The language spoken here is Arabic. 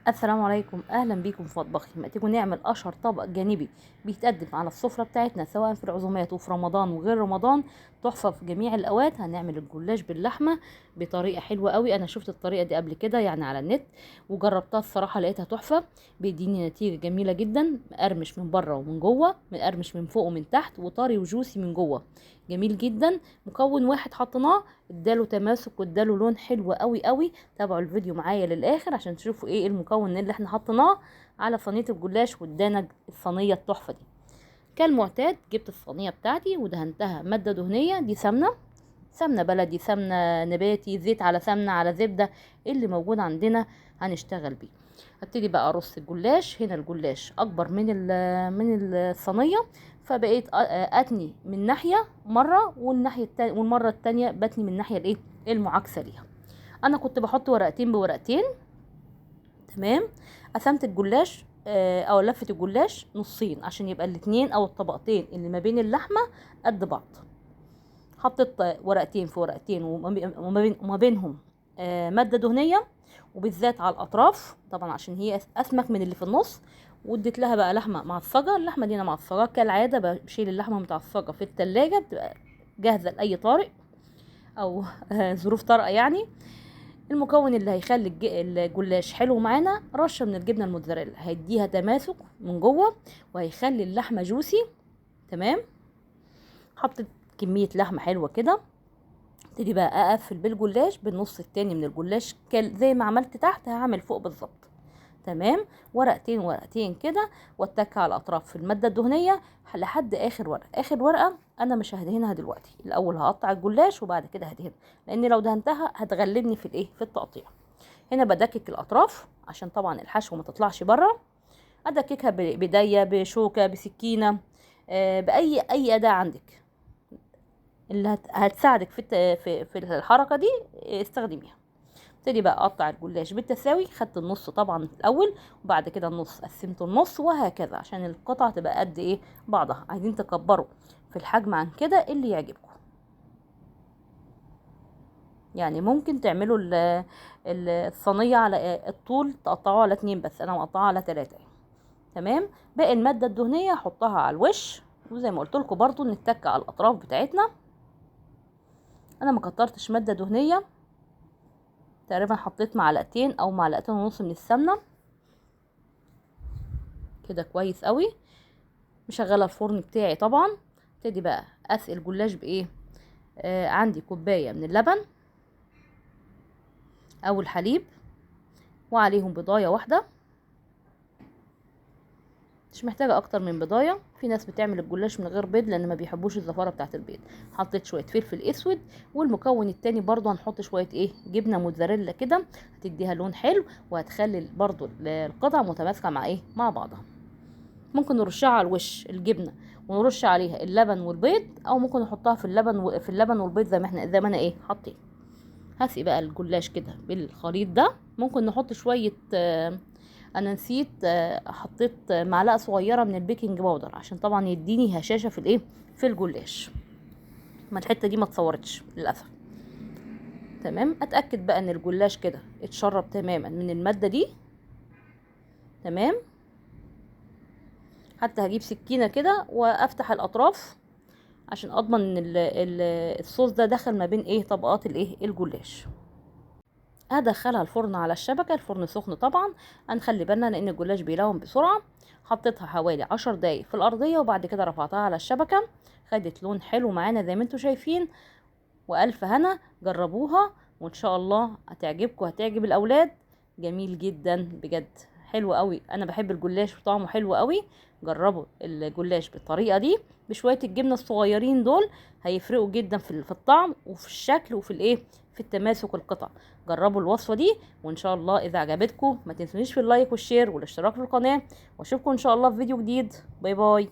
السلام عليكم، اهلا بيكم في مطبخي. ما تيجوا نعمل اشهر طبق جانبي بيتقدم على السفره بتاعتنا سواء في العزومات وفي رمضان وغير رمضان. تحفه في جميع الاوقات. هنعمل الجلاش باللحمه بطريقه حلوه قوي. انا شفت الطريقه دي قبل كده يعني على النت وجربتها، الصراحه لقيتها تحفه، بيديني نتيجه جميله جدا. مقرمش من بره ومن جوه، مقرمش من فوق ومن تحت، وطري وجوسي من جوه، جميل جدا. مكون واحد حطيناه اداله تماسك واداله لون حلو قوي قوي. تابعوا الفيديو معايا للاخر عشان تشوفوا ايه المكون اللي احنا حطيناه على صينيه الجلاش وادانا الصينيه التحفه دي. كالمعتاد جبت الصينيه بتاعتي ودهنتها ماده دهنيه. دي سمنه بلدي، سمنه نباتي، زيت على سمنه على زبده، اللي موجود عندنا هنشتغل بيه. هبتدي بقى ارص الجلاش. هنا الجلاش اكبر من الصينيه، فبقيت اتني من ناحيه مره، والناحيه التانية والمره التانية بتني من الناحيه الايه المعاكسه ليها. انا كنت بحط ورقتين بورقتين. تمام. قسمت الجلاش او لفه الجلاش نصين عشان يبقى الاتنين او الطبقتين اللي ما بين اللحمه قد بعض. حطيت ورقتين في ورقتين وما بينهم ماده دهنيه، وبالذات على الاطراف طبعا عشان هي اسمك من اللي في النص. واديت لها بقى لحمه معصجه. اللحمه دي انا معصجه كالعاده، بشيل اللحمه متعصجه في التلاجة، بتبقى جاهزه لاي طارئ او ظروف طارئه يعني. المكون اللي هيخلي الجلاش حلو معانا رشه من الجبنه الموتزاريلا، هيديها تماسك من جوه وهيخلي اللحمه جوسي. تمام. حطيت كميه لحمه حلوه كده. ابتدي بقى اقفل بالجلاش بالنص التاني من الجلاش، زي ما عملت تحت هعمل فوق بالظبط. تمام. ورقتين ورقتين كده، واتك على الاطراف في الماده الدهنيه لحد اخر ورقه. اخر ورقه انا مش هدهنها دلوقتي، الاول هقطع الجلاش وبعد كده هدهنها، لان لو دهنتها هتغلبني في التقطيع. هنا بدكك الاطراف عشان طبعا الحشو ما تطلعش بره. ادككها بايديا، بشوكه، بسكينه، باي اداه عندك اللي هتساعدك في الحركه دي، استخدميها. ابتدي بقى اقطع الجلاش بالتساوي. خدت النص طبعا الاول وبعد كده النص قسمته النص، وهكذا عشان القطعه تبقى قد ايه بعضها. عايزين تكبروا في الحجم عن كده اللي يعجبكم. يعني ممكن تعملوا الصينيه على الطول تقطعوها على 2، بس انا مقطعها على 3. تمام. باقي الماده الدهنيه احطها على الوش، وزي ما قلت لكم برضو نتك على الاطراف بتاعتنا. انا ما كترتش ماده دهنيه، تقريبا حطيت معلقتين او معلقتين ونص من السمنه كده كويس قوي. مشغله الفرن بتاعي طبعا. ابتدي بقى اسقي الجلاش بايه. عندي كوبايه من اللبن او الحليب، وعليهم بيضايه واحده، مش محتاجه اكتر من بيضايه. في ناس بتعمل الجلاش من غير بيض لان ما بيحبوش الزفاره بتاعه البيض. حطيت شويه فلفل اسود، والمكون التاني برضو هنحط شويه جبنه موتزاريلا كده، هتديها لون حلو وهتخلي برضو القطع متماسكه مع بعضها. ممكن نرشها على الوش الجبنه ونرش عليها اللبن والبيض، او ممكن نحطها في اللبن والبيض زي ما انا حطيت. هسقي بقى الجلاش كده بالخليط ده. ممكن نحط شويه انا نسيت حطيت معلقه صغيره من البيكنج باودر عشان طبعا يديني هشاشه في الجلاش. ما الحته دي ما اتصورتش للاسف. تمام. اتاكد بقى ان الجلاش كده اتشرب تماما من الماده دي. تمام. حتى هجيب سكينه كده وافتح الاطراف عشان اضمن ان الصوص ده دخل ما بين طبقات الجلاش. هدخلها الفرن على الشبكه. الفرن سخن طبعا، هنخلي بالنا لان الجلاش بيلون بسرعه. حطيتها حوالي 10 دقايق في الارضيه وبعد كده رفعتها على الشبكه. خدت لون حلو معانا زي ما انتم شايفين. والف هنا، جربوها وان شاء الله هتعجبكم، هتعجب الاولاد. جميل جدا بجد، حلو قوي. انا بحب الجلاش وطعمه حلو قوي. جربوا الجلاش بالطريقه دي بشويه الجبنه الصغيرين دول، هيفرقوا جدا في الطعم وفي الشكل وفي في التماسك القطع. جربوا الوصفه دي وان شاء الله اذا عجبتكم ما تنسونيش في اللايك والشير والاشتراك في القناه، واشوفكم ان شاء الله في فيديو جديد. باي باي.